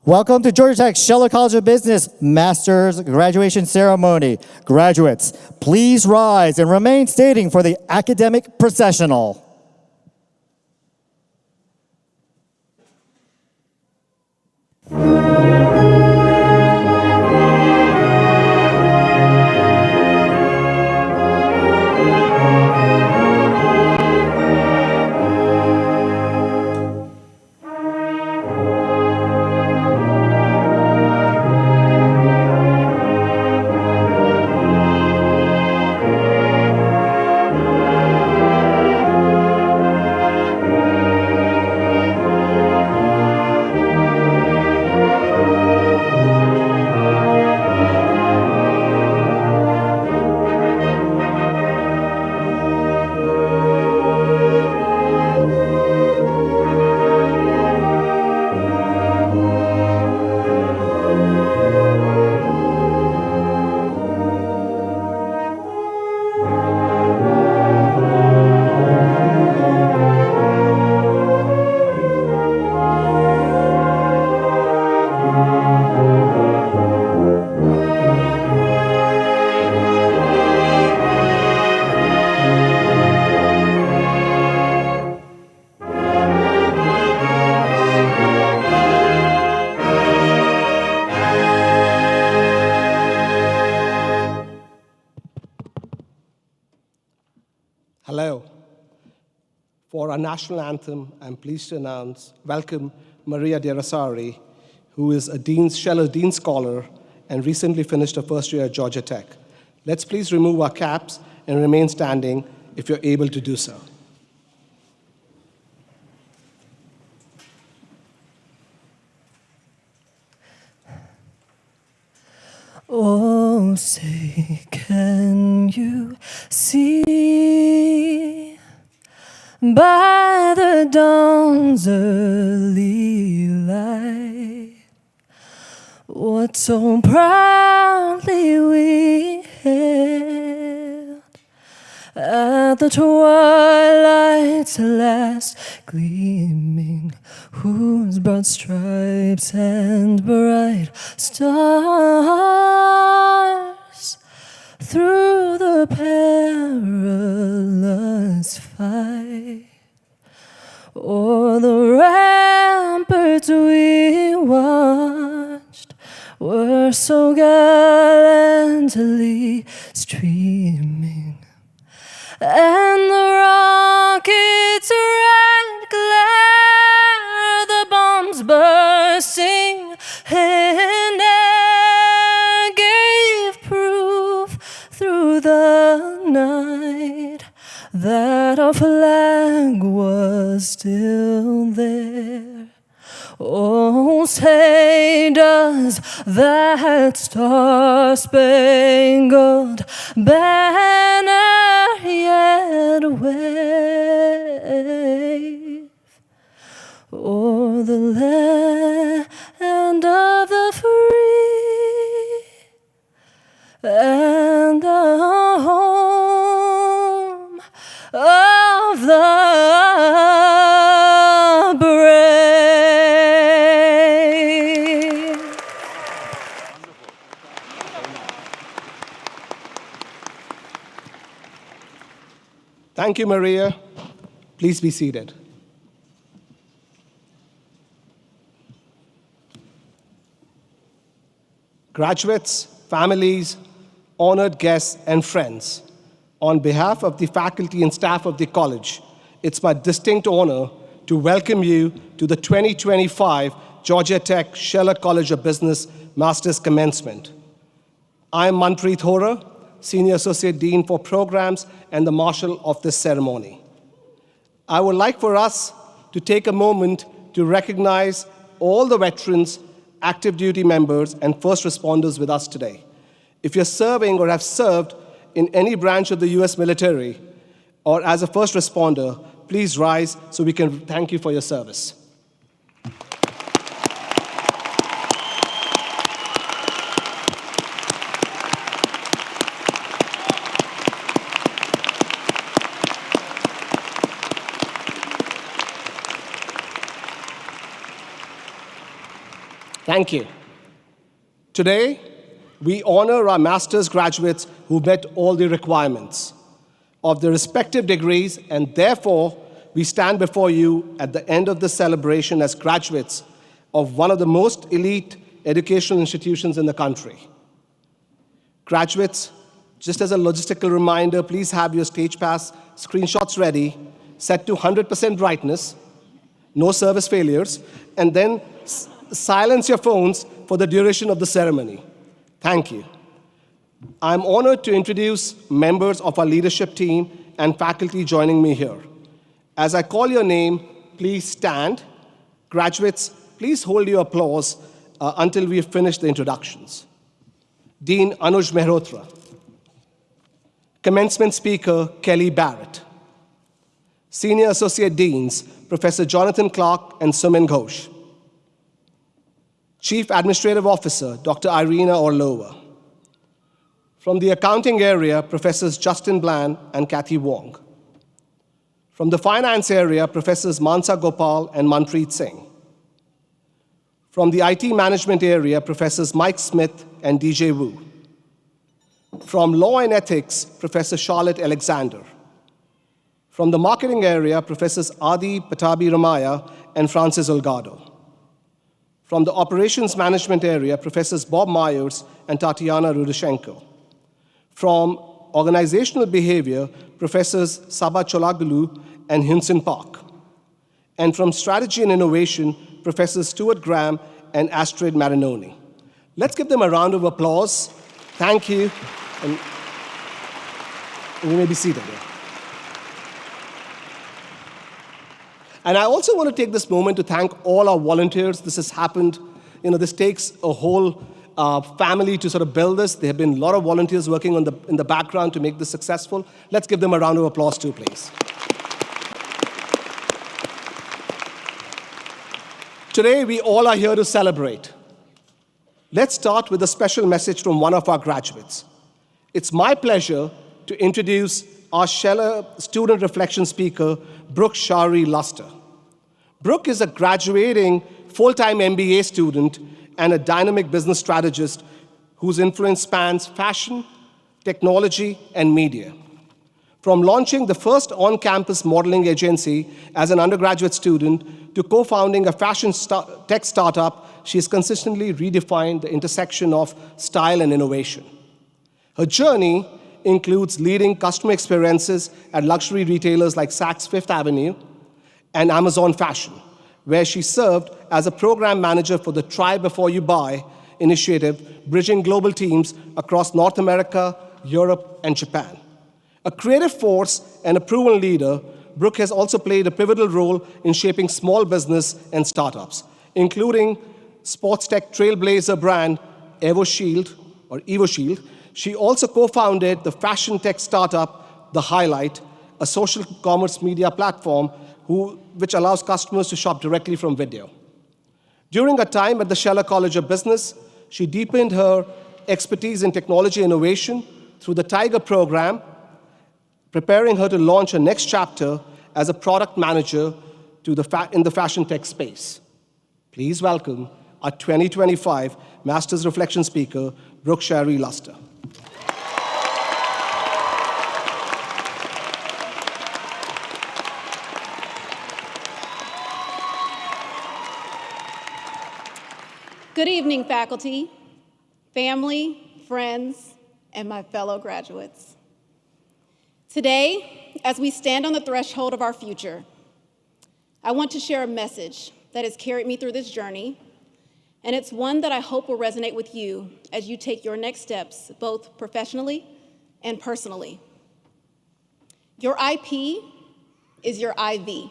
Welcome to Georgia Tech's Scheller College of Business Master's Graduation Ceremony. Graduates, please rise and remain standing for the academic processional. Hello. For our national anthem, I'm pleased to welcome Maria De Rosari, who is a Scheller Dean Scholar and recently finished her first year at Georgia Tech. Let's please remove our caps and remain standing if you're able to do so. Oh, say, can you see by the dawn's early light what so proudly we hailed at the twilight's last gleaming, whose broad stripes and bright stars through the perilous fight o'er the ramparts we watched were so gallantly streaming, and the rocket's red glare, the bombs bursting in air, gave proof through the night that our flag was still there. Oh, say, does that star-spangled banner yet wave o'er the land of the free and the home of the brave? Thank you, Maria. Please be seated. Graduates, families, honored guests, and friends, on behalf of the faculty and staff of the college, it's my distinct honor to welcome you to the 2025 Georgia Tech Scheller College of Business Master's Commencement. I am Manpreet Hora, Senior Associate Dean for Programs and the Marshal of this ceremony. I would like for us to take a moment to recognize all the veterans, active duty members, and first responders with us today. If you're serving or have served in any branch of the US military or as a first responder, please rise so we can thank you for your service. Thank you. Today, we honor our master's graduates who met all the requirements of their respective degrees, and therefore, we stand before you at the end of the celebration as graduates of one of the most elite educational institutions in the country. Graduates, just as a logistical reminder, please have your stage pass screenshots ready, set to 100% brightness, no service failures, and then silence your phones for the duration of the ceremony. Thank you. I'm honored to introduce members of our leadership team and faculty joining me here. As I call your name, please stand. Graduates, please hold your applause until we have finished the introductions. Dean Anuj Mehrotra. Commencement speaker, Kelly Barrett. Senior Associate Deans, Professor Jonathan Clark and Sumin Ghosh. Chief Administrative Officer, Dr. Irina Orlova. From the accounting area, Professors Justin Bland and Kathy Wong. From the finance area, Professors Mansa Gopal and Manpreet Singh. From the IT management area, Professors Mike Smith and DJ Wu. From law and ethics, Professor Charlotte Alexander. From the marketing area, Professors Adi Patabi Ramaya and Francis Olgado. From the operations management area, Professors Bob Myers and Tatiana Rudashenko. From organizational behavior, Professors Saba Cholagulu and Hinson Park. And from strategy and innovation, Professors Stuart Graham and Astrid Marinoni. Let's give them a round of applause. Thank you. And you may be seated. And I also want to take this moment to thank all our volunteers. This has happened, this takes a whole family to sort of build this. There have been a lot of volunteers working in the background to make this successful. Let's give them a round of applause too, please. Today, we all are here to celebrate. Let's start with a special message from one of our graduates. It's my pleasure to introduce our Scheller student reflection speaker, Brooke Shari Luster. Brooke is a graduating full-time MBA student and a dynamic business strategist whose influence spans fashion, technology, and media. From launching the first on-campus modeling agency as an undergraduate student to co-founding a fashion tech startup, she has consistently redefined the intersection of style and innovation. Her journey includes leading customer experiences at luxury retailers like Saks Fifth Avenue and Amazon Fashion, where she served as a program manager for the Try Before You Buy initiative, bridging global teams across North America, Europe, and Japan. A creative force and a proven leader, Brooke has also played a pivotal role in shaping small business and startups, including sports tech trailblazer brand EvoShield. She also co-founded the fashion tech startup, The Highlight, a social commerce media platform which allows customers to shop directly from video. During her time at the Scheller College of Business, she deepened her expertise in technology innovation through the Tiger program, preparing her to launch her next chapter as a product manager in the fashion tech space. Please welcome our 2025 Master's Reflection speaker, Brooke Shari Luster. Good evening, faculty, family, friends, and my fellow graduates. Today, as we stand on the threshold of our future, I want to share a message that has carried me through this journey, and it's one that I hope will resonate with you as you take your next steps, both professionally and personally. Your IP is your IV.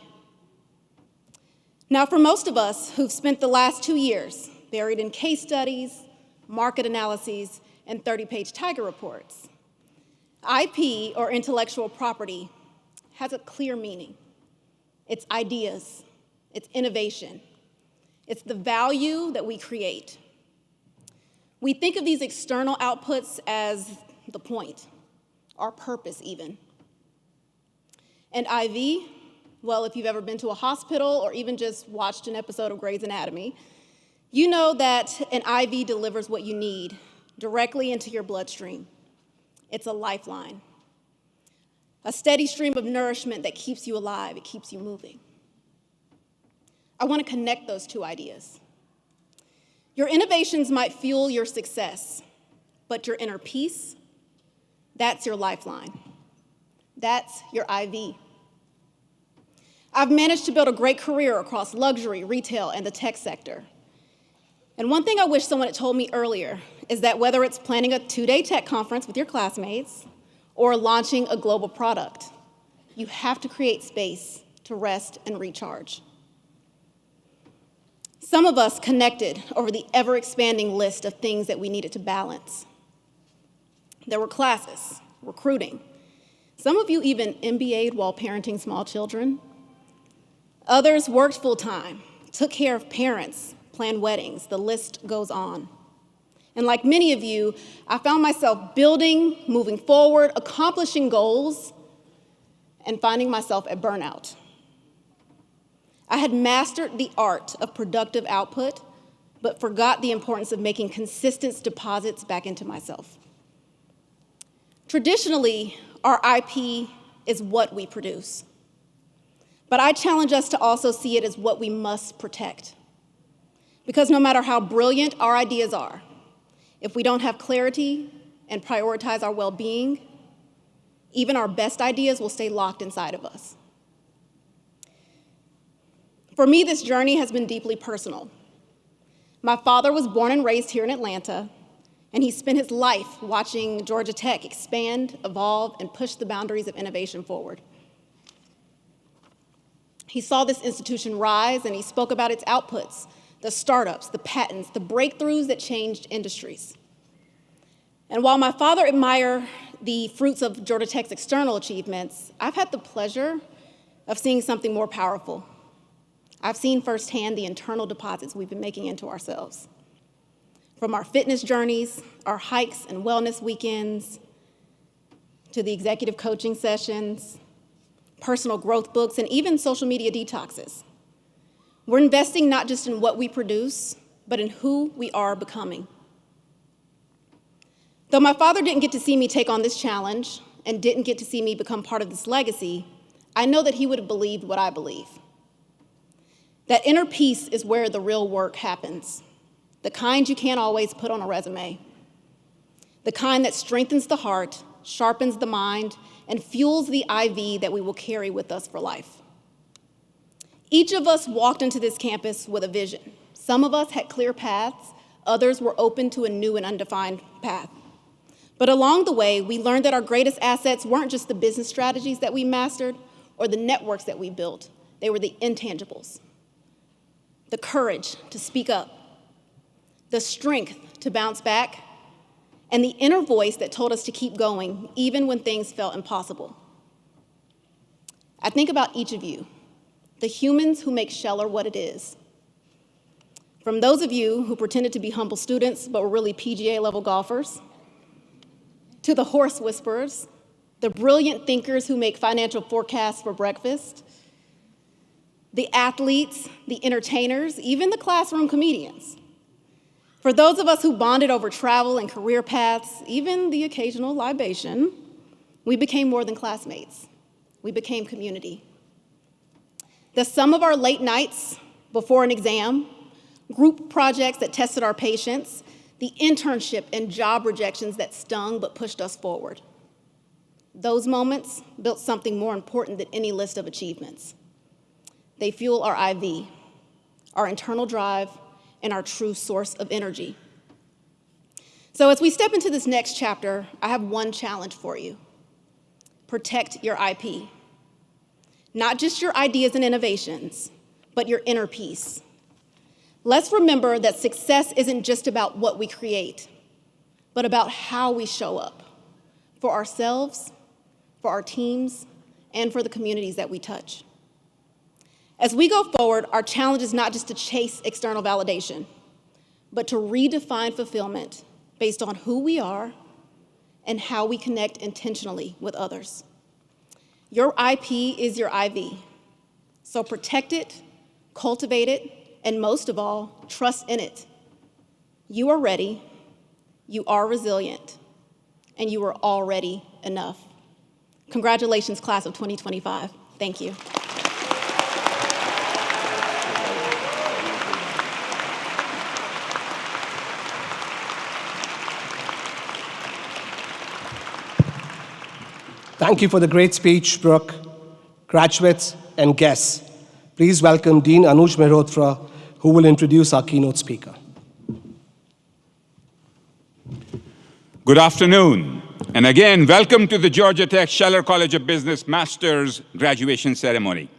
Now, for most of us who've spent the last 2 years buried in case studies, market analyses, and 30-page Tiger reports, IP, or intellectual property, has a clear meaning. It's ideas, it's innovation, it's the value that we create. We think of these external outputs as the point, our purpose even. And IV, well, if you've ever been to a hospital or even just watched an episode of Grey's Anatomy, You know that an IV delivers what you need directly into your bloodstream. It's a lifeline, a steady stream of nourishment that keeps you alive, it keeps you moving. I want to connect those two ideas. Your innovations might fuel your success, but your inner peace, that's your lifeline. That's your IV. I've managed to build a great career across luxury, retail, and the tech sector. And one thing I wish someone had told me earlier is that whether it's planning a 2-day tech conference with your classmates or launching a global product, you have to create space to rest and recharge. Some of us connected over the ever-expanding list of things that we needed to balance. There were classes, recruiting. Some of you even MBA'd while parenting small children. Others worked full-time, took care of parents, planned weddings. The list goes on. And like many of you, I found myself building, moving forward, accomplishing goals, and finding myself at burnout. I had mastered the art of productive output, but forgot the importance of making consistent deposits back into myself. Traditionally, our IP is what we produce. But I challenge us to also see it as what we must protect. Because no matter how brilliant our ideas are, if we don't have clarity and prioritize our well-being, even our best ideas will stay locked inside of us. For me, this journey has been deeply personal. My father was born and raised here in Atlanta, and he spent his life watching Georgia Tech expand, evolve, and push the boundaries of innovation forward. He saw this institution rise, and he spoke about its outputs, the startups, the patents, the breakthroughs that changed industries. And while my father admired the fruits of Georgia Tech's external achievements, I've had the pleasure of seeing something more powerful. I've seen firsthand the internal deposits we've been making into ourselves. From our fitness journeys, our hikes and wellness weekends, to the executive coaching sessions, personal growth books, and even social media detoxes. We're investing not just in what we produce, but in who we are becoming. Though my father didn't get to see me take on this challenge and didn't get to see me become part of this legacy, I know that he would have believed what I believe. That inner peace is where the real work happens, the kind you can't always put on a resume, the kind that strengthens the heart, sharpens the mind, and fuels the IV that we will carry with us for life. Each of us walked into this campus with a vision. Some of us had clear paths, others were open to a new and undefined path. But along the way, we learned that our greatest assets weren't just the business strategies that we mastered or the networks that we built. They were the intangibles. The courage to speak up, the strength to bounce back, and the inner voice that told us to keep going even when things felt impossible. I think about each of you, the humans who make Scheller what it is. From those of you who pretended to be humble students but were really PGA-level golfers, to the horse whisperers, the brilliant thinkers who make financial forecasts for breakfast, the athletes, the entertainers, even the classroom comedians. For those of us who bonded over travel and career paths, even the occasional libation, we became more than classmates. We became community. The sum of our late nights before an exam, group projects that tested our patience, the internship and job rejections that stung but pushed us forward. Those moments built something more important than any list of achievements. They fuel our IV, our internal drive, and our true source of energy. So as we step into this next chapter, I have one challenge for you. Protect your IP. Not just your ideas and innovations, but your inner peace. Let's remember that success isn't just about what we create, but about how we show up for ourselves, for our teams, and for the communities that we touch. As we go forward, our challenge is not just to chase external validation, but to redefine fulfillment based on who we are and how we connect intentionally with others. Your IP is your IV, so protect it, cultivate it, and most of all, trust in it. You are ready, you are resilient, and you are already enough. Congratulations, class of 2025. Thank you. Thank you for the great speech, Brooke. Graduates and guests, please welcome Dean Anuj Mehrotra, who will introduce our keynote speaker. Good afternoon, and again, welcome to the Georgia Tech Scheller College of Business Master's graduation ceremony.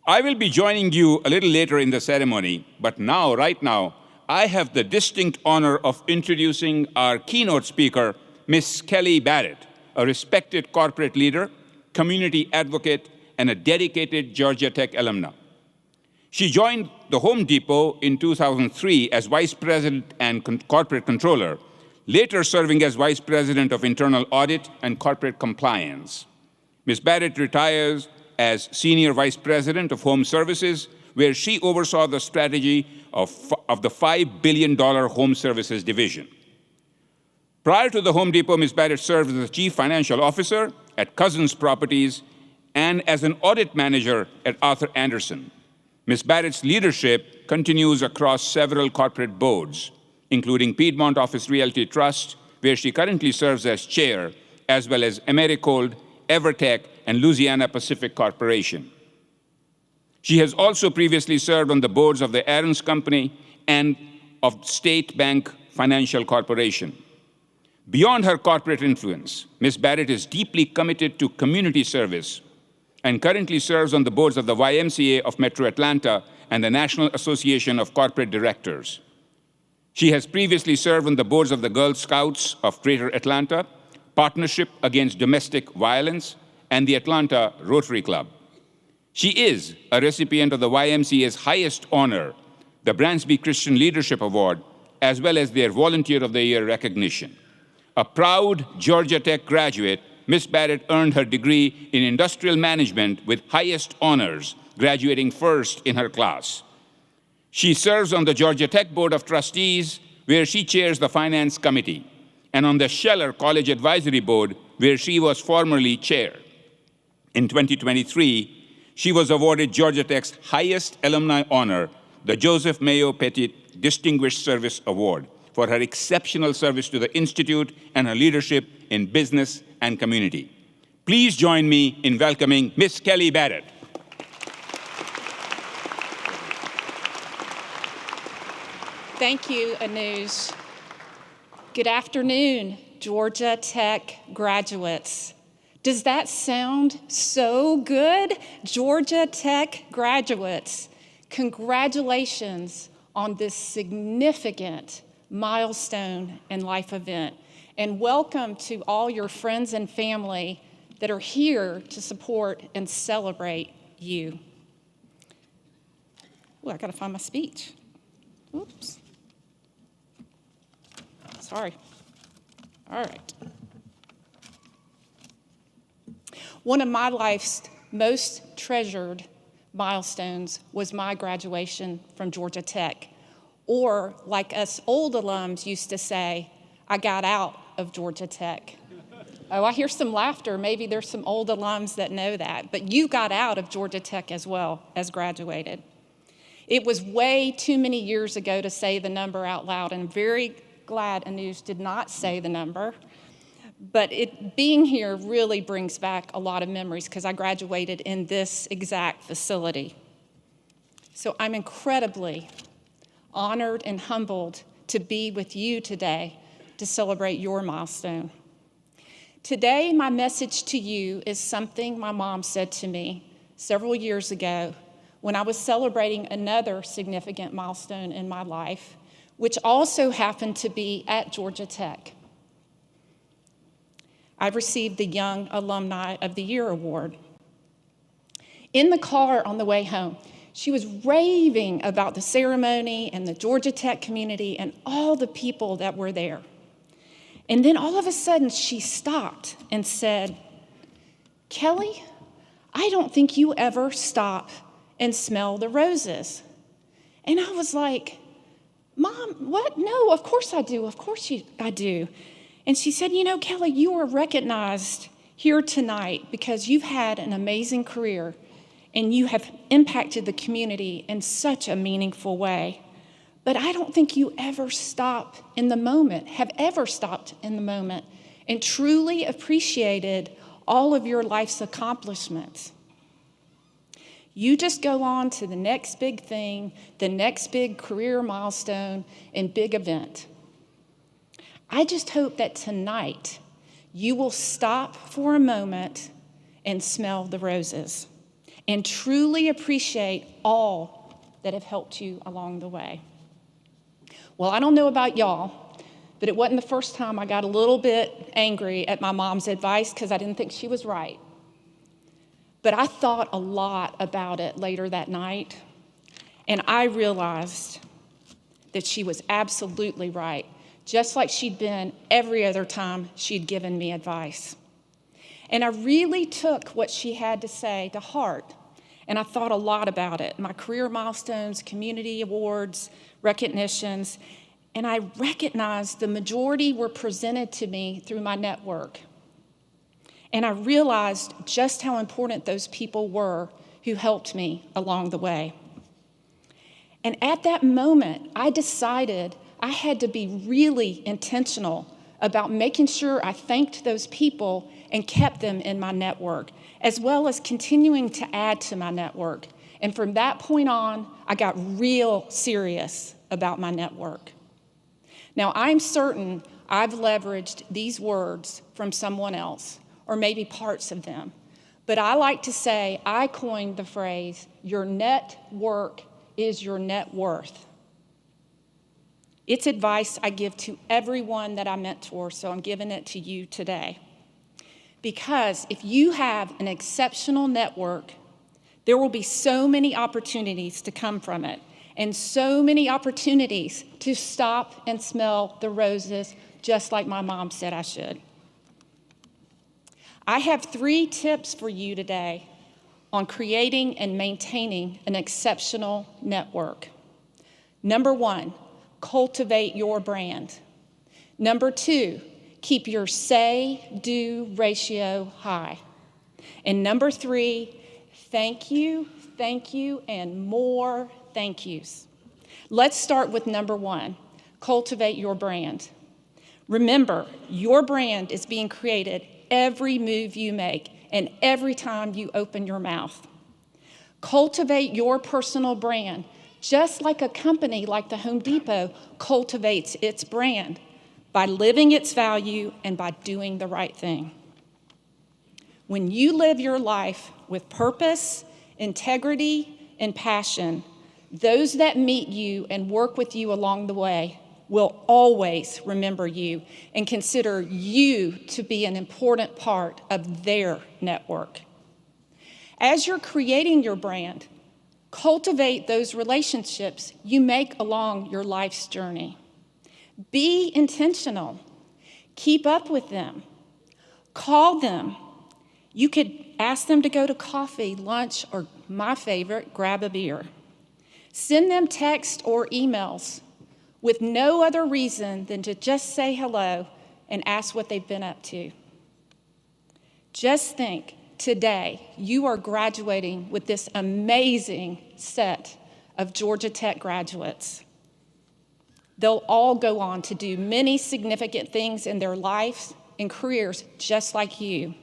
I will be joining you a little later in the ceremony, but right now, I have the distinct honor of introducing our keynote speaker, Ms. Kelly Barrett, a respected corporate leader, community advocate, and a dedicated Georgia Tech alumna. She joined the Home Depot in 2003 as Vice President and Corporate Controller, later serving as Vice President of Internal Audit and Corporate Compliance. Ms. Barrett retires as Senior Vice President of Home Services, where she oversaw the strategy of the $5 billion Home Services division. Prior to the Home Depot, Ms. Barrett served as the Chief Financial Officer at Cousins Properties and as an audit manager at Arthur Andersen. Ms. Barrett's leadership continues across several corporate boards, including Piedmont Office Realty Trust, where she currently serves as chair, as well as Americold, Evertech, and Louisiana Pacific Corporation. She has also previously served on the boards of the Aaron's Company and of State Bank Financial Corporation. Beyond her corporate influence, Ms. Barrett is deeply committed to community service and currently serves on the boards of the YMCA of Metro Atlanta and the National Association of Corporate Directors. She has previously served on the boards of the Girl Scouts of Greater Atlanta, Partnership Against Domestic Violence, and the Atlanta Rotary Club. She is a recipient of the YMCA's highest honor, the Bransby Christian Leadership Award, as well as their Volunteer of the Year recognition. A proud Georgia Tech graduate, Ms. Barrett earned her degree in industrial management with highest honors, graduating first in her class. She serves on the Georgia Tech Board of Trustees, where she chairs the Finance Committee, and on the Scheller College Advisory Board, where she was formerly chair. In 2023, she was awarded Georgia Tech's highest alumni honor, the Joseph Mayo Pettit Distinguished Service Award, for her exceptional service to the Institute and her leadership in business and community. Please join me in welcoming Ms. Kelly Barrett. Thank you, Anuj. Good afternoon, Georgia Tech graduates. Does that sound so good? Georgia Tech graduates, congratulations on this significant milestone and life event. And welcome to all your friends and family that are here to support and celebrate you. Oh, I gotta find my speech. Oops. Sorry. All right. One of my life's most treasured milestones was my graduation from Georgia Tech. Or, like us old alums used to say, I got out of Georgia Tech. Oh, I hear some laughter. Maybe there's some old alums that know that. But you got out of Georgia Tech as well as graduated. It was way too many years ago to say the number out loud, and I'm very glad Anuj did not say the number. But being here really brings back a lot of memories because I graduated in this exact facility. So I'm incredibly honored and humbled to be with you today to celebrate your milestone. Today, my message to you is something my mom said to me several years ago when I was celebrating another significant milestone in my life, which also happened to be at Georgia Tech. I received the Young Alumni of the Year award. In the car on the way home, she was raving about the ceremony and the Georgia Tech community and all the people that were there. And then all of a sudden, she stopped and said, "Kelly, I don't think you ever stop and smell the roses." And I was like, Mom, what? No, of course I do. Of course I do. And she said, you know, Kelly, you are recognized here tonight because you've had an amazing career and you have impacted the community in such a meaningful way. But I don't think you ever stop in the moment, have ever stopped in the moment and truly appreciated all of your life's accomplishments. You just go on to the next big thing, the next big career milestone and big event. I just hope that tonight you will stop for a moment and smell the roses and truly appreciate all that have helped you along the way. Well, I don't know about y'all, but it wasn't the first time I got a little bit angry at my mom's advice because I didn't think she was right. But I thought a lot about it later that night, and I realized that she was absolutely right, just like she'd been every other time she'd given me advice. And I really took what she had to say to heart, and I thought a lot about it, my career milestones, community awards, recognitions, and I recognized the majority were presented to me through my network. And I realized just how important those people were who helped me along the way. And at that moment, I decided I had to be really intentional about making sure I thanked those people and kept them in my network, as well as continuing to add to my network. And from that point on, I got real serious about my network. Now, I'm certain I've leveraged these words from someone else, or maybe parts of them. But I like to say, I coined the phrase, your network is your net worth. It's advice I give to everyone that I mentor, so I'm giving it to you today. Because if you have an exceptional network, there will be so many opportunities to come from it, and so many opportunities to stop and smell the roses, just like my mom said I should. I have 3 tips for you today on creating and maintaining an exceptional network. Number 1, cultivate your brand. Number 2, keep your say-do ratio high. And number 3, thank you, and more thank yous. Let's start with number 1, cultivate your brand. Remember, your brand is being created every move you make and every time you open your mouth. Cultivate your personal brand, just like a company like the Home Depot cultivates its brand by living its value and by doing the right thing. When you live your life with purpose, integrity, and passion, those that meet you and work with you along the way will always remember you and consider you to be an important part of their network. As you're creating your brand, cultivate those relationships you make along your life's journey. Be intentional. Keep up with them. Call them. You could ask them to go to coffee, lunch, or my favorite, grab a beer. Send them texts or emails with no other reason than to just say hello and ask what they've been up to. Just think, today, you are graduating with this amazing set of Georgia Tech graduates. They'll all go on to do many significant things in their lives and careers just like you.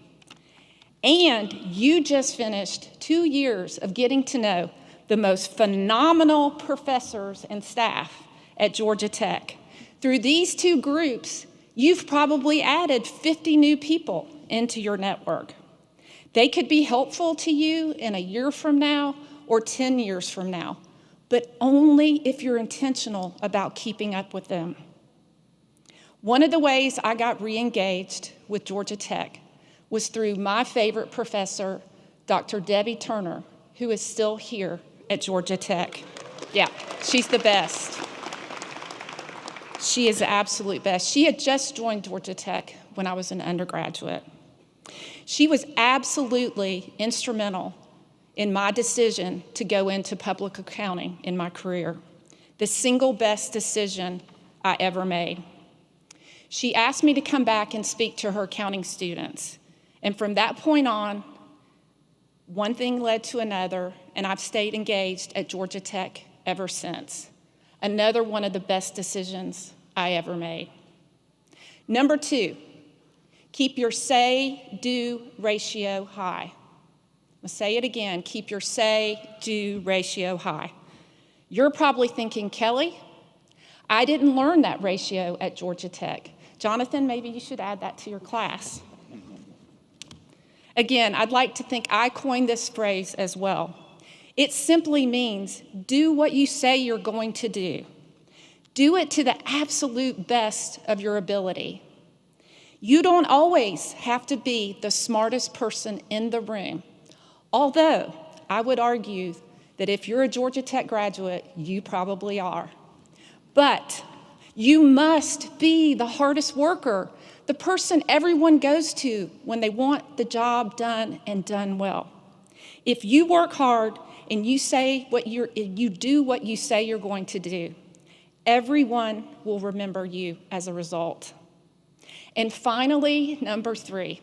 And you just finished 2 years of getting to know the most phenomenal professors and staff at Georgia Tech. Through these 2 groups, you've probably added 50 new people into your network. They could be helpful to you in a year from now or 10 years from now, but only if you're intentional about keeping up with them. One of the ways I got re-engaged with Georgia Tech was through my favorite professor, Dr. Debbie Turner, who is still here at Georgia Tech. Yeah, she's the best. She is the absolute best. She had just joined Georgia Tech when I was an undergraduate. She was absolutely instrumental in my decision to go into public accounting in my career. the single best decision I ever made. She asked me to come back and speak to her accounting students. And from that point on, one thing led to another, and I've stayed engaged at Georgia Tech ever since. Another one of the best decisions I ever made. Number 2, keep your say-do ratio high. I'll say it again, keep your say-do ratio high. You're probably thinking, Kelly, I didn't learn that ratio at Georgia Tech. Jonathan, maybe you should add that to your class. Again, I'd like to think I coined this phrase as well. It simply means do what you say you're going to do. Do it to the absolute best of your ability. You don't always have to be the smartest person in the room, although I would argue that if you're a Georgia Tech graduate, you probably are. But you must be the hardest worker, the person everyone goes to when they want the job done and done well. If you work hard and you do what you say you're going to do, everyone will remember you as a result. And finally, number 3,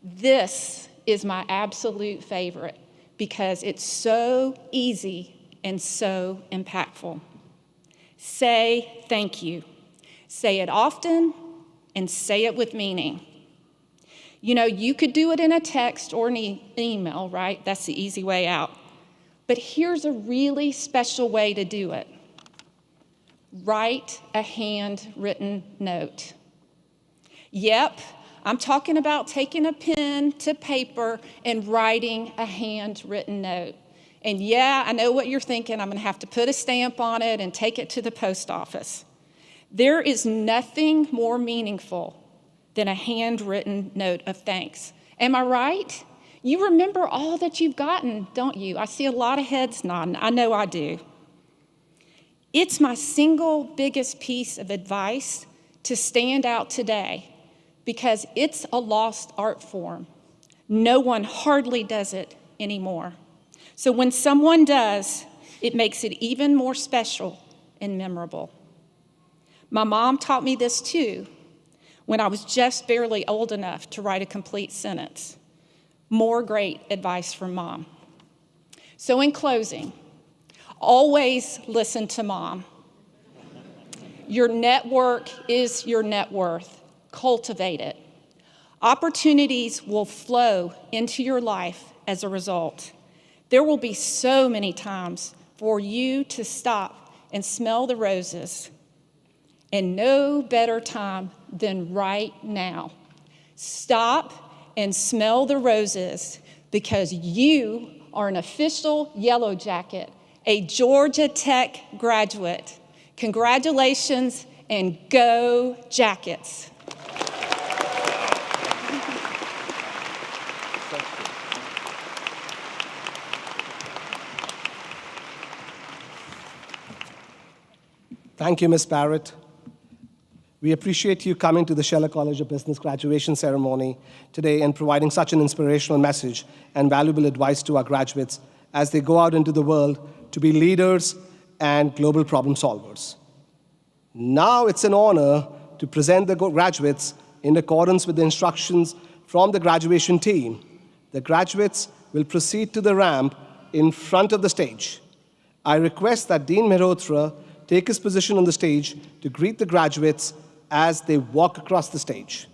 this is my absolute favorite because it's so easy and so impactful. Say thank you. Say it often and say it with meaning. You know, you could do it in a text or an email, right? That's the easy way out. But here's a really special way to do it. Write a handwritten note. Yep, I'm talking about taking a pen to paper and writing a handwritten note. And yeah, I know what you're thinking. I'm going to have to put a stamp on it and take it to the post office. There is nothing more meaningful than a handwritten note of thanks. Am I right? You remember all that you've gotten, don't you? I see a lot of heads nodding. I know I do. It's my single biggest piece of advice to stand out today because it's a lost art form. No one hardly does it anymore. So when someone does, it makes it even more special and memorable. My mom taught me this too when I was just barely old enough to write a complete sentence. More great advice from Mom. So in closing, always listen to Mom. Your network is your net worth. Cultivate it. Opportunities will flow into your life as a result. There will be so many times for you to stop and smell the roses, and no better time than right now. Stop and smell the roses because you are an official Yellow Jacket, a Georgia Tech graduate. Congratulations and go Jackets. Thank you, Ms. Barrett. We appreciate you coming to the Scheller College of Business graduation ceremony today and providing such an inspirational message and valuable advice to our graduates as they go out into the world to be leaders and global problem solvers. Now it's an honor to present the graduates in accordance with the instructions from the graduation team. The graduates will proceed to the ramp in front of the stage. I request that Dean Mehrotra take his position on the stage to greet the graduates as they walk across the stage.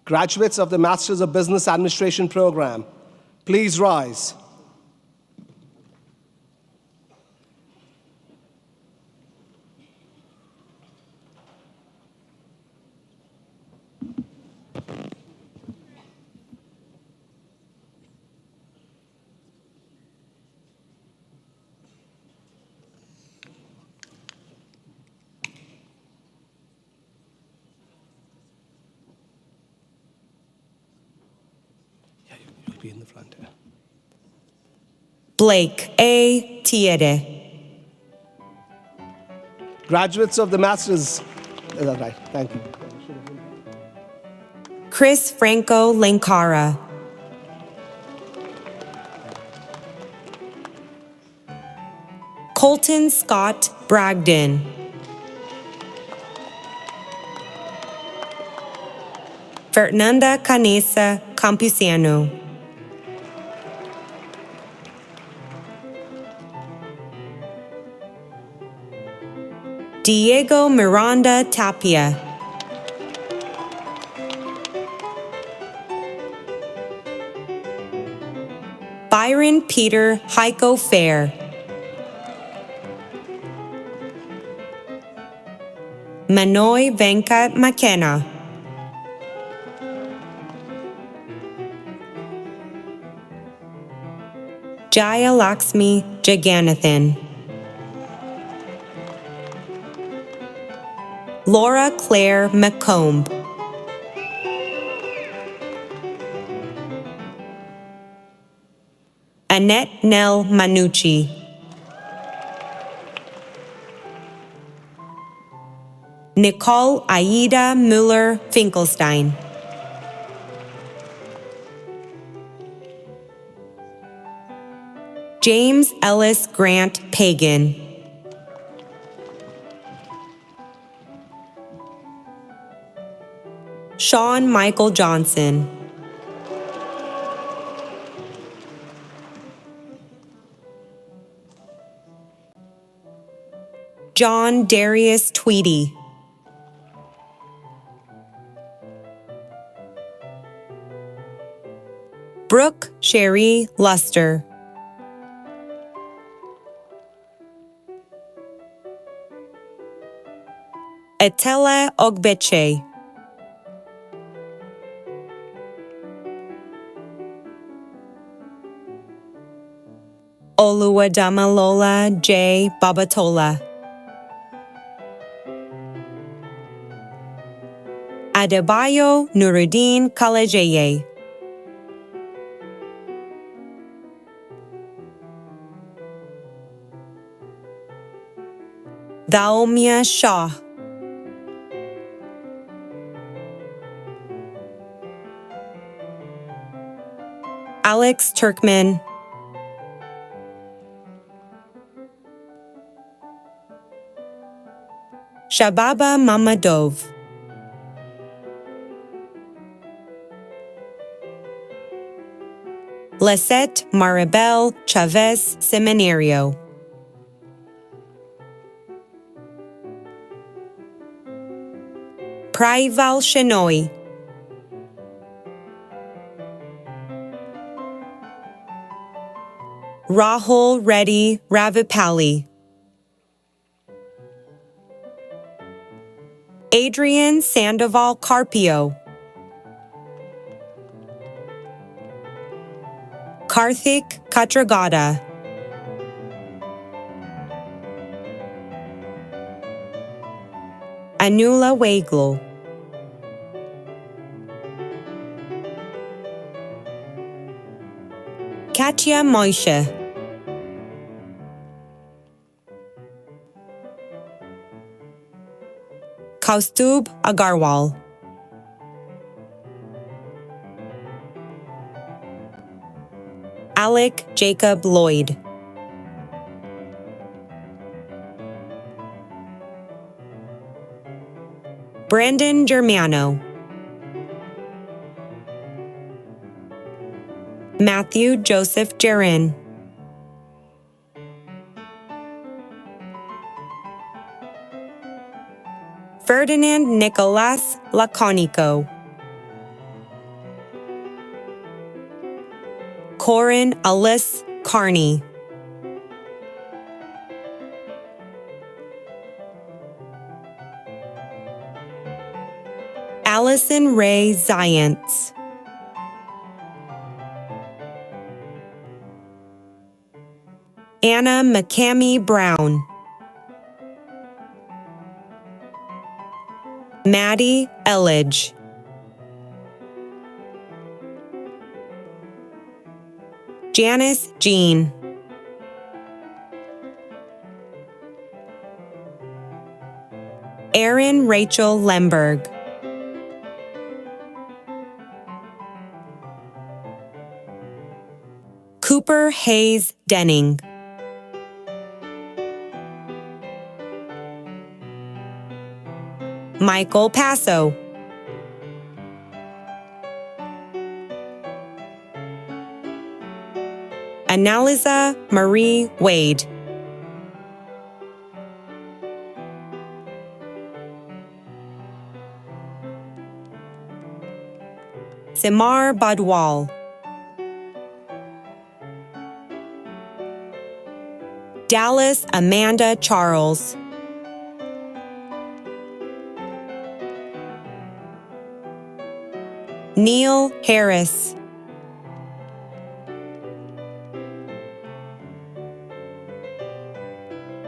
Graduates of the Masters of Business Administration program, please rise. Be in the front here. Blake A. Tiede. Graduates of the Masters, right, thank you. Chris Franco Lancara. Colton Scott Bragdon. Fernanda Canessa Campusano. Diego Miranda Tapia. Byron Peter Heiko Fair. Manoy Venkat McKenna. Jaya Lakshmi Jagannathan. Laura Claire McComb. Annette Nell Manucci. Nicole Aida Mueller Finkelstein. James Ellis Grant Pagan. Sean Michael Johnson. John Darius Tweedy. Brooke Sherry Luster. Etela Ogbeche. Oluwadamalola J. Babatola. Adebayo Nuruddin Kalejeye. Daomia Shah. Alex Turkman. Shababa Mamadov. Lisette Maribel Chavez Seminario. Praival Shenoy. Rahul Reddy Ravipalli. Adrian Sandoval Carpio. Karthik Katragada. Anula Waglo. Katya Moishe. Kaustubh Agarwal. Alec Jacob Lloyd. Brandon Germano. Matthew Joseph Jarin. Ferdinand Nicolas Laconico. Corin Alice Carney. Allison Ray Zients. Anna McCammy Brown. Maddie Elledge. Janice Jean. Erin Rachel Lemberg. Christopher Hayes Denning. Michael Passo. Annalisa Marie Wade. Simar Badwal. Dallas Amanda Charles. Neil Harris.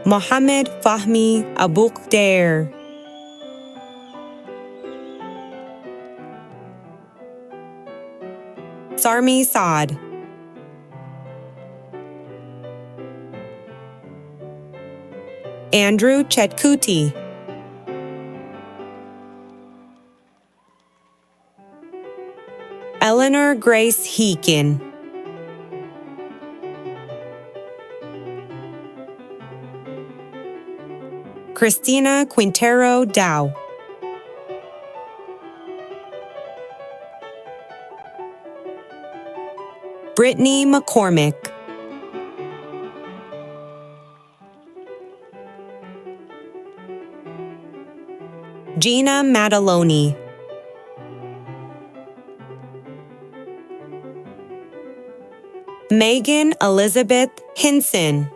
Mohammed Fahmi Abukdair. Sarmi Saad. Andrew Chetkuti. Eleanor Grace Heekin. Christina Quintero Dow. Brittany McCormick. Gina Mataloni. Megan Elizabeth Hinson.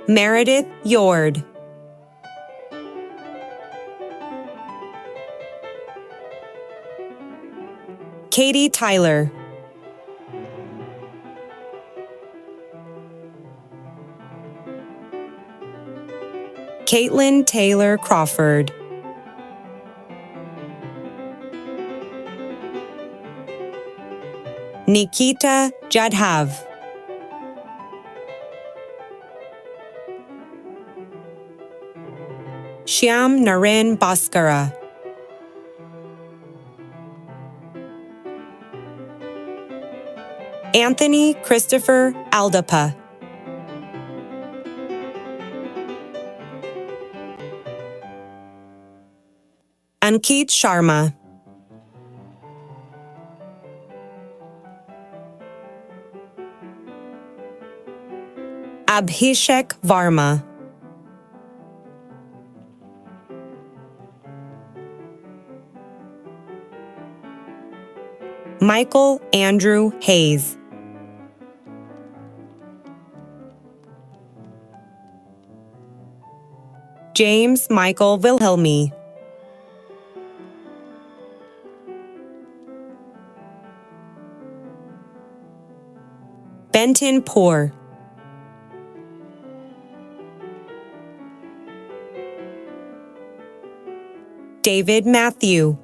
Meredith Yord. Katie Tyler. Caitlin Taylor Crawford. Nikita Jadhav. Shyam Naren Bhaskara. Anthony Christopher Aldapa. Ankit Sharma. Abhishek Varma. Michael Andrew Hayes. James Michael Wilhelmi. Benton Poor. David Matthew.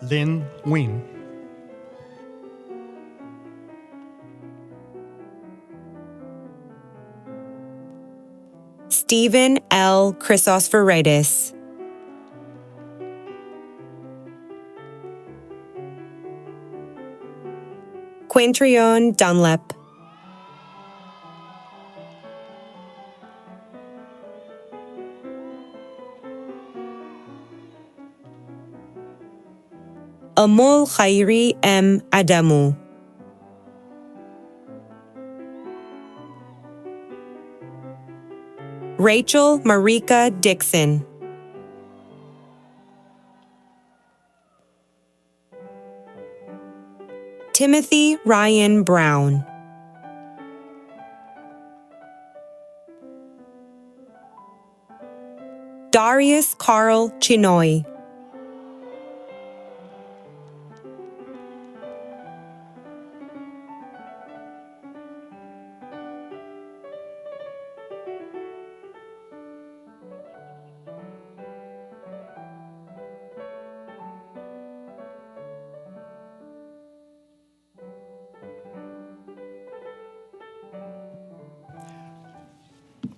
Lin Win. Stephen L. Chrysosphoritis. Quintrion Dunlap. Amul Khairi M. Adamu. Rachel Marika Dixon. Timothy Ryan Brown. Darius Carl Chinoy.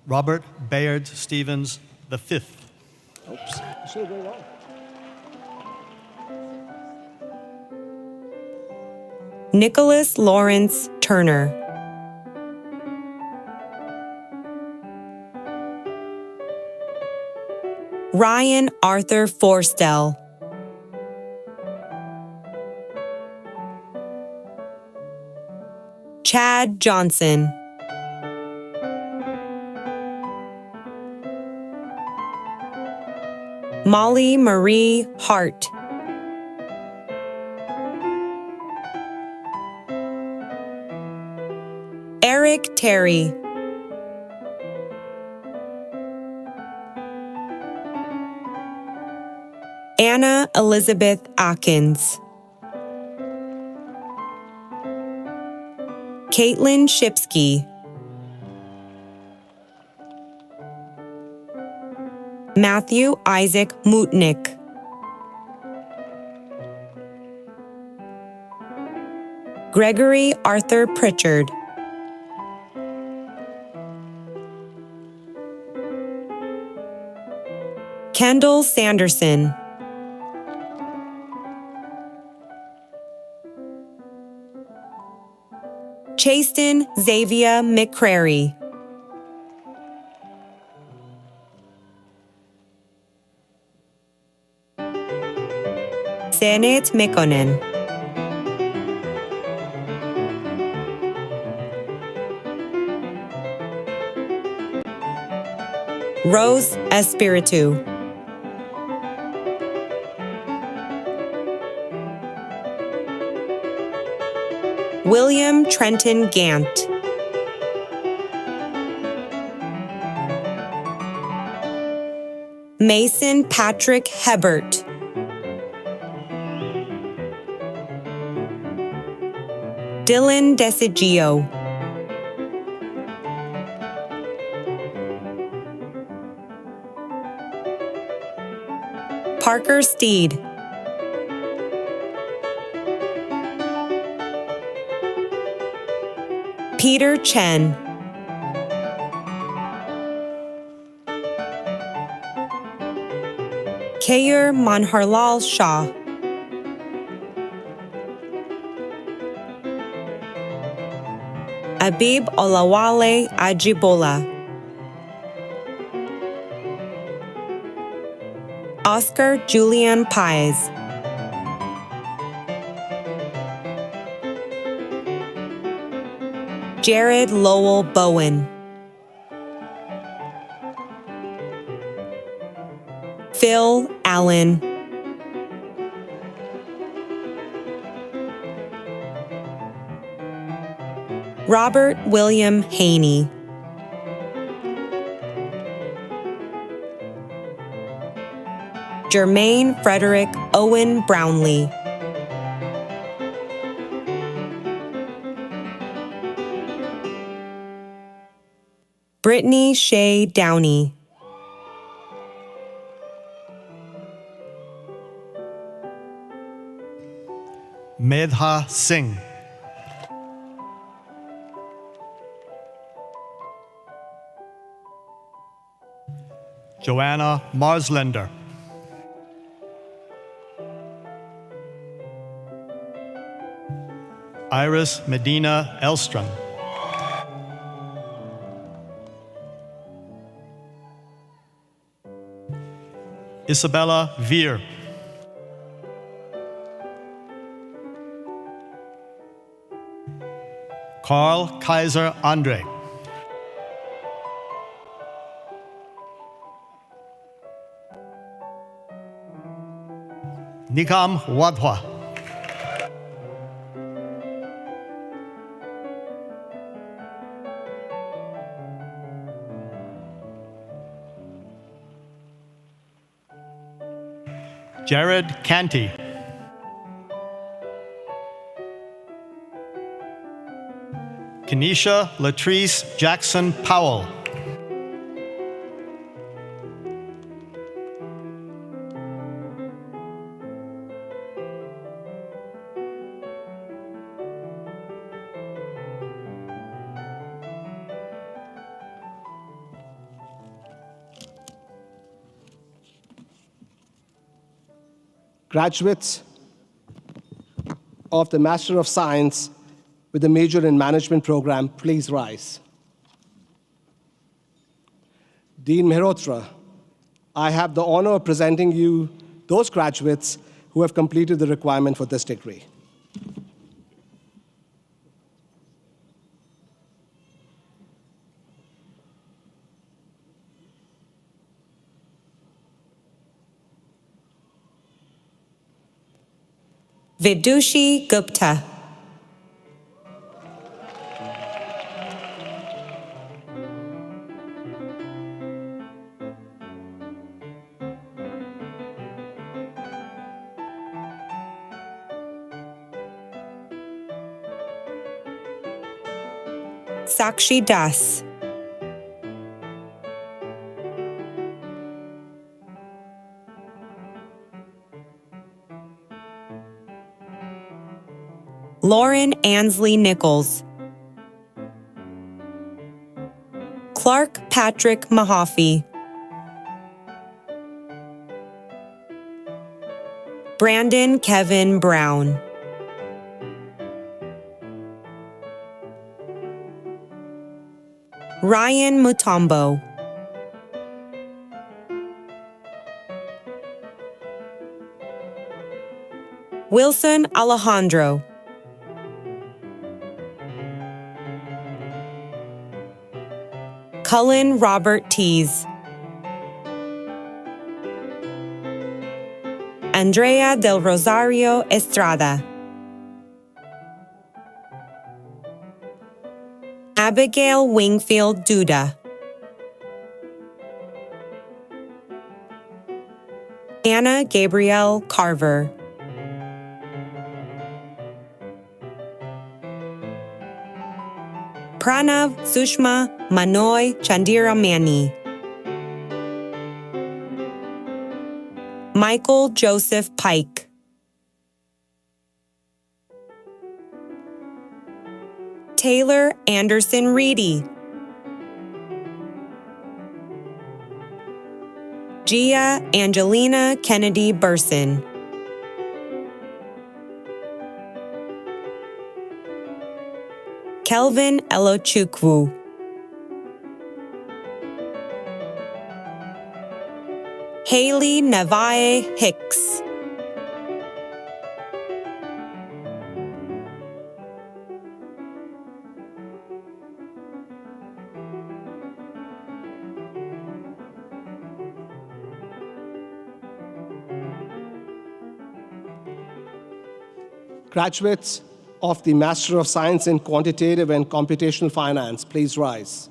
Robert Bayard Stevens V. Oops, still going on. Nicholas Lawrence Turner. Ryan Arthur Forstell. Chad Johnson. Molly Marie Hart. Eric Terry. Anna Elizabeth Atkins. Caitlin Shipsky. Matthew Isaac Mutnick. Gregory Arthur Pritchard. Kendall Sanderson. Chasten Xavier McCrary. Senet Mekonen. Rose Espiritu. William Trenton Gant. Mason Patrick Hebert. Dylan Desigio. Parker Steed. Peter Chen. Kayur Manharlal Shah. Abib Olawale Ajibola. Oscar Julian Paez. Jared Lowell Bowen. Phil Allen. Robert William Haney. Jermaine Frederick Owen Brownlee. Brittany Shea Downey. Medha Singh. Joanna Marslender. Iris Medina Elstrom. Isabella Veer. Carl Kaiser Andre. Nikam Wadhwa. Jared Canty. Kenesha Latrice Jackson Powell. Graduates of the Master of Science with a major in management program, please rise. Dean Mehrotra, I have the honor of presenting you those graduates who have completed the requirement for this degree. Vidushi Gupta. Sakshi Das. Lauren Ansley Nichols. Clark Patrick Mahaffey. Brandon Kevin Brown. Ryan Mutombo. Wilson Alejandro. Cullen Robert Tees. Andrea del Rosario Estrada. Abigail Wingfield Duda. Anna Gabrielle Carver. Pranav Sushma Manoy Chandiramani. Michael Joseph Pike. Taylor Anderson Reedy. Gia Angelina Kennedy Burson. Kelvin Elochukwu. Haley Navae Hicks. Graduates of the Master of Science in Quantitative and Computational Finance, please rise.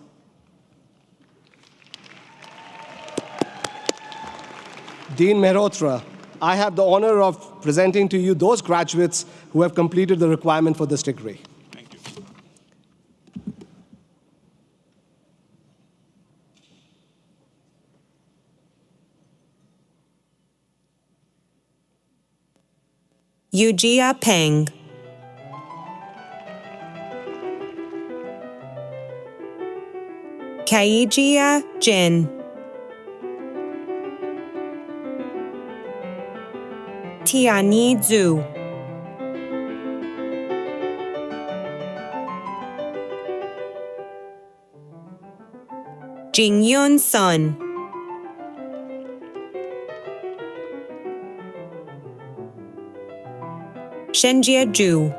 Dean Mehrotra, I have the honor of presenting to you those graduates who have completed the requirement for this degree. Thank you. Yujia Peng. Kaijia Jin. Tiani Zhu. Jingyun Sun. Shenjia Ju.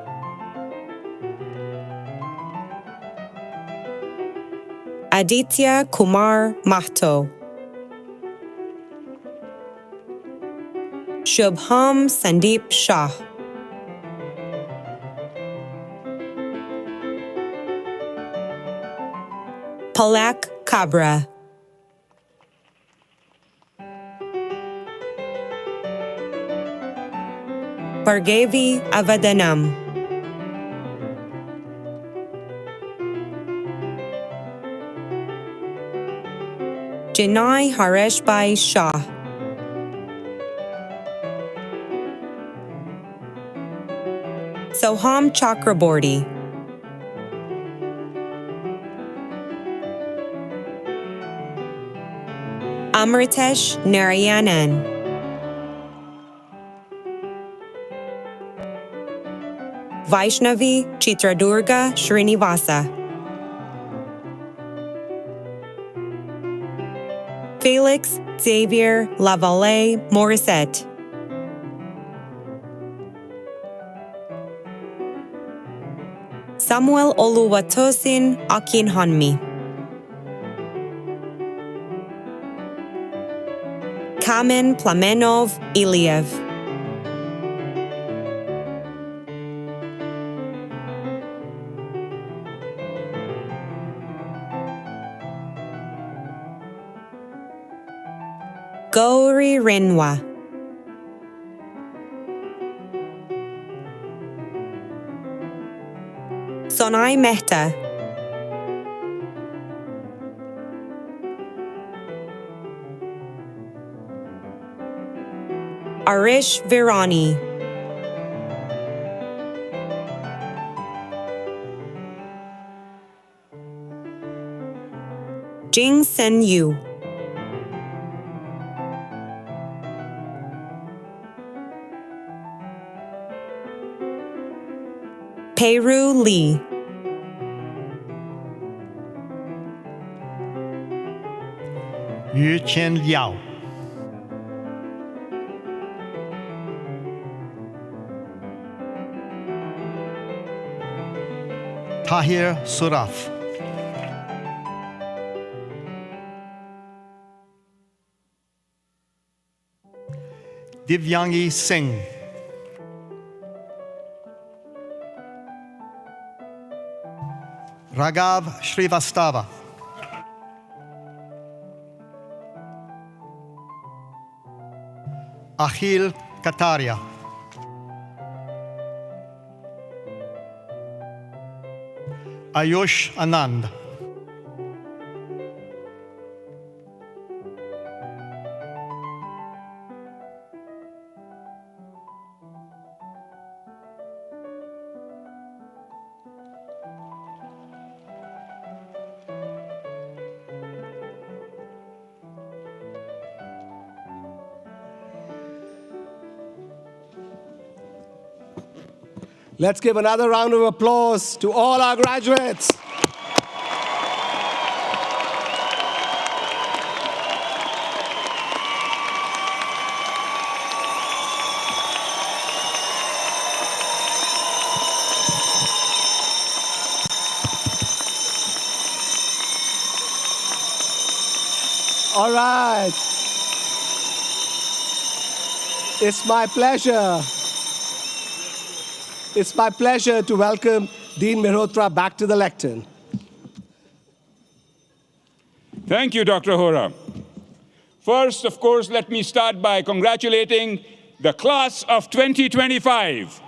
Aditya Kumar Mahto. Shubham Sandeep Shah. Palak Kabra. Bhargavi Avadanam. Jinai Hareshbai Shah. Soham Chakraborty. Amritesh Narayanan. Vaishnavi Chitradurga Srinivasa, Felix Xavier Lavalle Morissette, Samuel Oluwatosin Akinhanmi, Kamen Plamenov Iliev, Gauri Renwa, Sonai Mehta, Arish Virani, Jing Sen Yu, Peiru Lee, Yu Chen Liao, Tahir Suraf, Divyangi Singh, Raghav Shrivastava, Akhil Kataria, Ayush Anand, Let's give another round of applause to all our graduates. All right. It's my pleasure. It's my pleasure to welcome Dean Mehrotra back to the lectern. Thank you, Dr. Hora. First, of course, let me start by congratulating the class of 2025.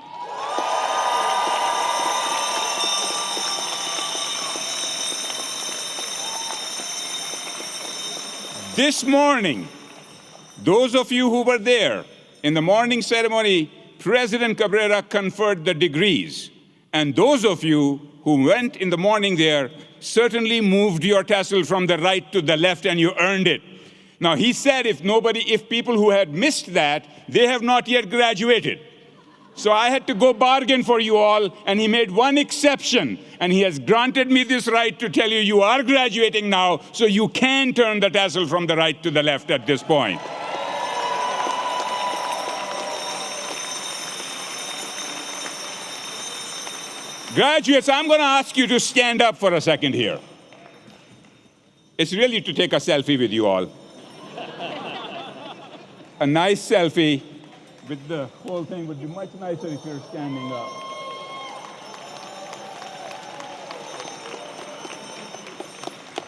This morning, those of you who were there in the morning ceremony, President Cabrera conferred the degrees. And those of you who went in the morning there certainly moved your tassel from the right to the left and you earned it. Now, he said if people who had missed that, they have not yet graduated. So I had to go bargain for you all, and he made one exception, and he has granted me this right to tell you you are graduating now, so you can turn the tassel from the right to the left at this point. Graduates, I'm going to ask you to stand up for a second here. It's really to take a selfie with you all. A nice selfie with the whole thing would be much nicer if you're standing up.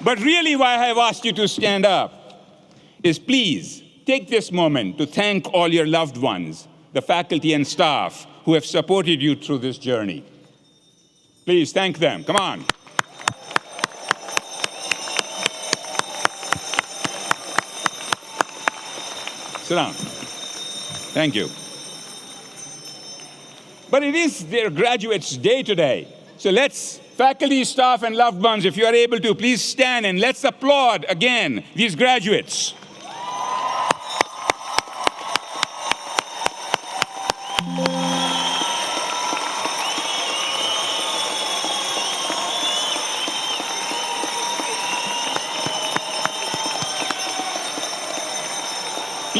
But really why I have asked you to stand up is please take this moment to thank all your loved ones, the faculty and staff who have supported you through this journey. Please thank them. Come on. Sit down. Thank you. But it is their graduates' day today. So let's, faculty, staff, and loved ones, if you are able to, please stand and let's applaud again these graduates.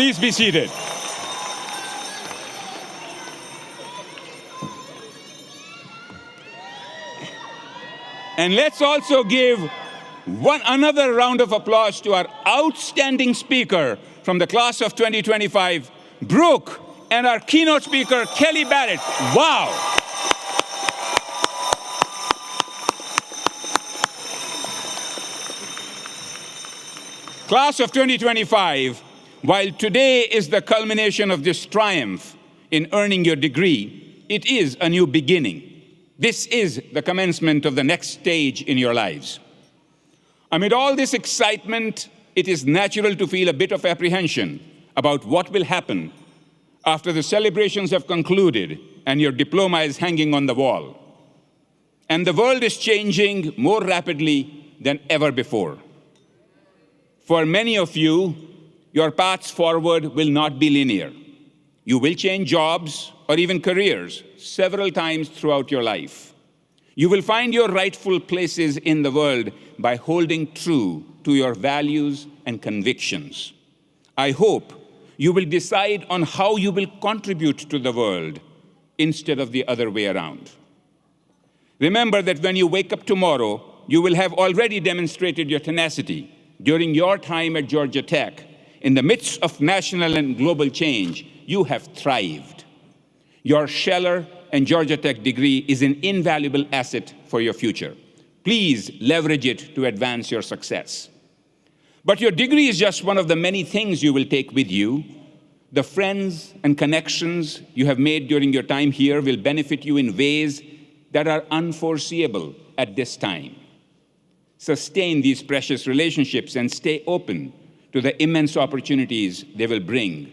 Please be seated. And let's also give another round of applause to our outstanding speaker from the class of 2025, Brooke, and our keynote speaker, Kelly Barrett. Wow! Class of 2025, while today is the culmination of this triumph in earning your degree, it is a new beginning. This is the commencement of the next stage in your lives. Amid all this excitement, it is natural to feel a bit of apprehension about what will happen after the celebrations have concluded and your diploma is hanging on the wall. And the world is changing more rapidly than ever before. For many of you, your paths forward will not be linear. You will change jobs or even careers several times throughout your life. You will find your rightful places in the world by holding true to your values and convictions. I hope you will decide on how you will contribute to the world instead of the other way around. Remember that when you wake up tomorrow, you will have already demonstrated your tenacity during your time at Georgia Tech. In the midst of national and global change, you have thrived. Your Scheller and Georgia Tech degree is an invaluable asset for your future. Please leverage it to advance your success. But your degree is just one of the many things you will take with you. The friends and connections you have made during your time here will benefit you in ways that are unforeseeable at this time. Sustain these precious relationships and stay open to the immense opportunities they will bring.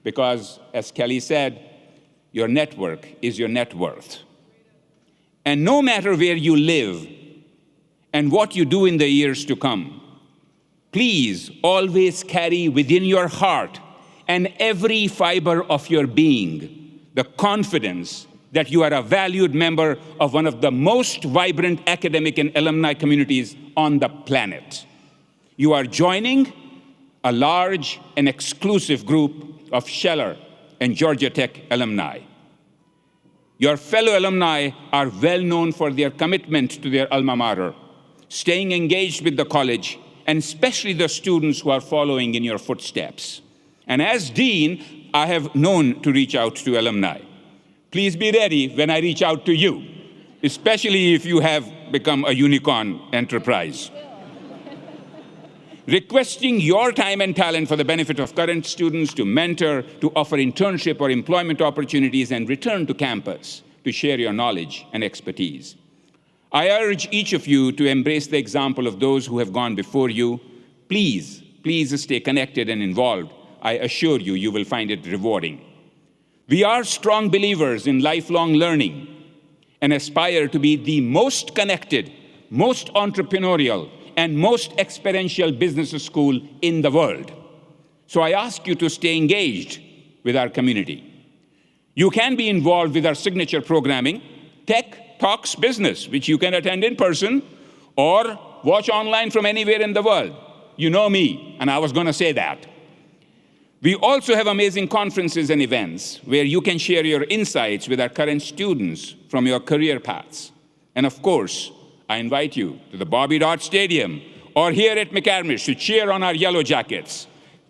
Because, as Kelly said, your network is your net worth. And no matter where you live and what you do in the years to come, please always carry within your heart and every fiber of your being the confidence that you are a valued member of one of the most vibrant academic and alumni communities on the planet. You are joining a large and exclusive group of Scheller and Georgia Tech alumni. Your fellow alumni are well known for their commitment to their alma mater, staying engaged with the college, and especially the students who are following in your footsteps. And as dean, I have known to reach out to alumni. Please be ready when I reach out to you, especially if you have become a unicorn enterprise. Requesting your time and talent for the benefit of current students, to mentor, to offer internship or employment opportunities, and return to campus to share your knowledge and expertise. I urge each of you to embrace the example of those who have gone before you. Please, please stay connected and involved. I assure you, you will find it rewarding. We are strong believers in lifelong learning and aspire to be the most connected, most entrepreneurial, and most experiential business school in the world. So I ask you to stay engaged with our community. You can be involved with our signature programming, Tech Talks Business, which you can attend in person or watch online from anywhere in the world. You know me, and I was going to say that. We also have amazing conferences and events where you can share your insights with our current students from your career paths. And of course, I invite you to the Bobby Dodd Stadium or here at McCamish to cheer on our yellow jackets.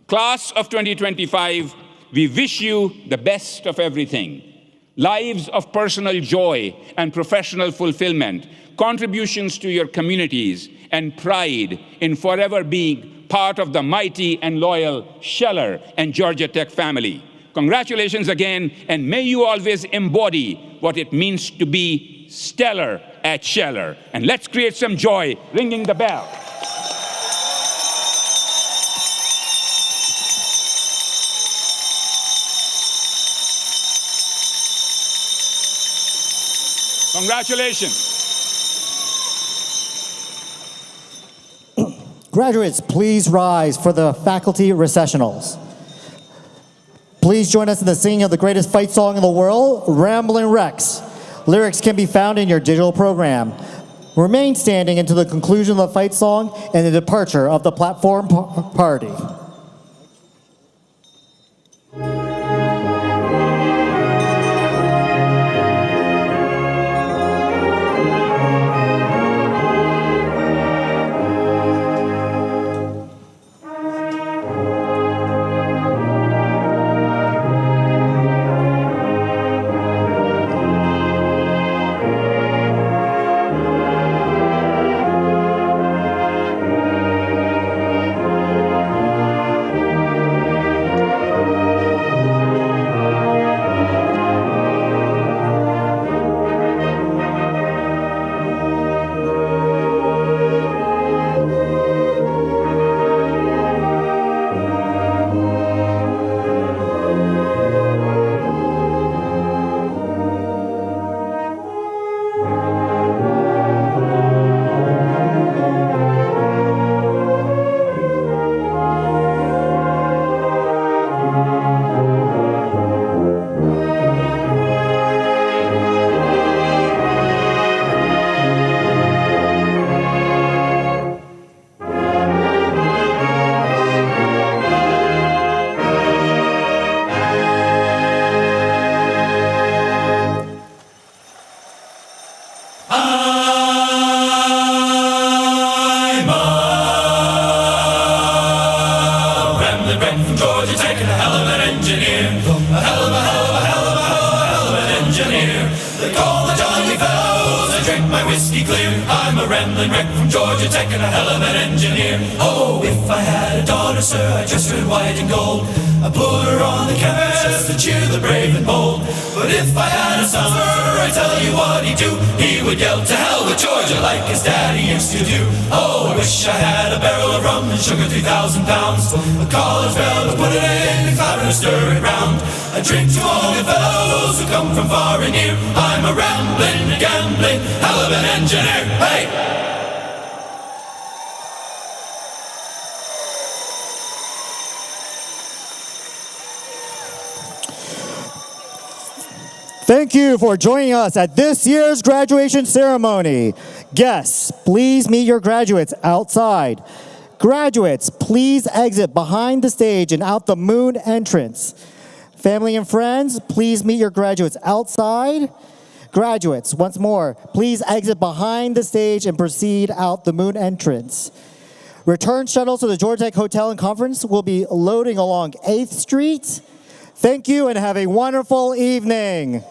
Class of 2025, we wish you the best of everything. Lives of personal joy and professional fulfillment, contributions to your communities, and pride in forever being part of the mighty and loyal Scheller and Georgia Tech family. Congratulations again, and may you always embody what it means to be stellar at Scheller. And let's create some joy ringing the bell. Congratulations. Graduates, please rise for the faculty recessionals. Please join us in the singing of the greatest fight song in the world, Ramblin' Rex. Lyrics can be found in your digital program. Remain standing until the conclusion of the fight song and the departure of the platform party. whiskey clear. I'm a rambling wreck from Georgia Tech and a hell of an engineer. Oh, if I had a daughter, sir, I'd dress her in white and gold. I'd put her on the canvas to cheer the brave and bold. But if I had a son, sir, I tell you what he'd do. He would yell to hell with Georgia like his daddy used to do. Oh, I wish I had a barrel of rum and sugar 3,000 pounds. A college bell to put it in and clatter and stir it round. I drink to all the fellows who come from far and near. I'm a rambling, gambling, hell of an engineer. Hey! Thank you for joining us at this year's graduation ceremony. Guests, please meet your graduates outside. Graduates, please exit behind the stage and out the moon entrance. Family and friends, please meet your graduates outside. Graduates, once more, please exit behind the stage and proceed out the moon entrance. Return shuttles to the Georgia Tech Hotel and Conference will be loading along 8th Street. Thank you and have a wonderful evening.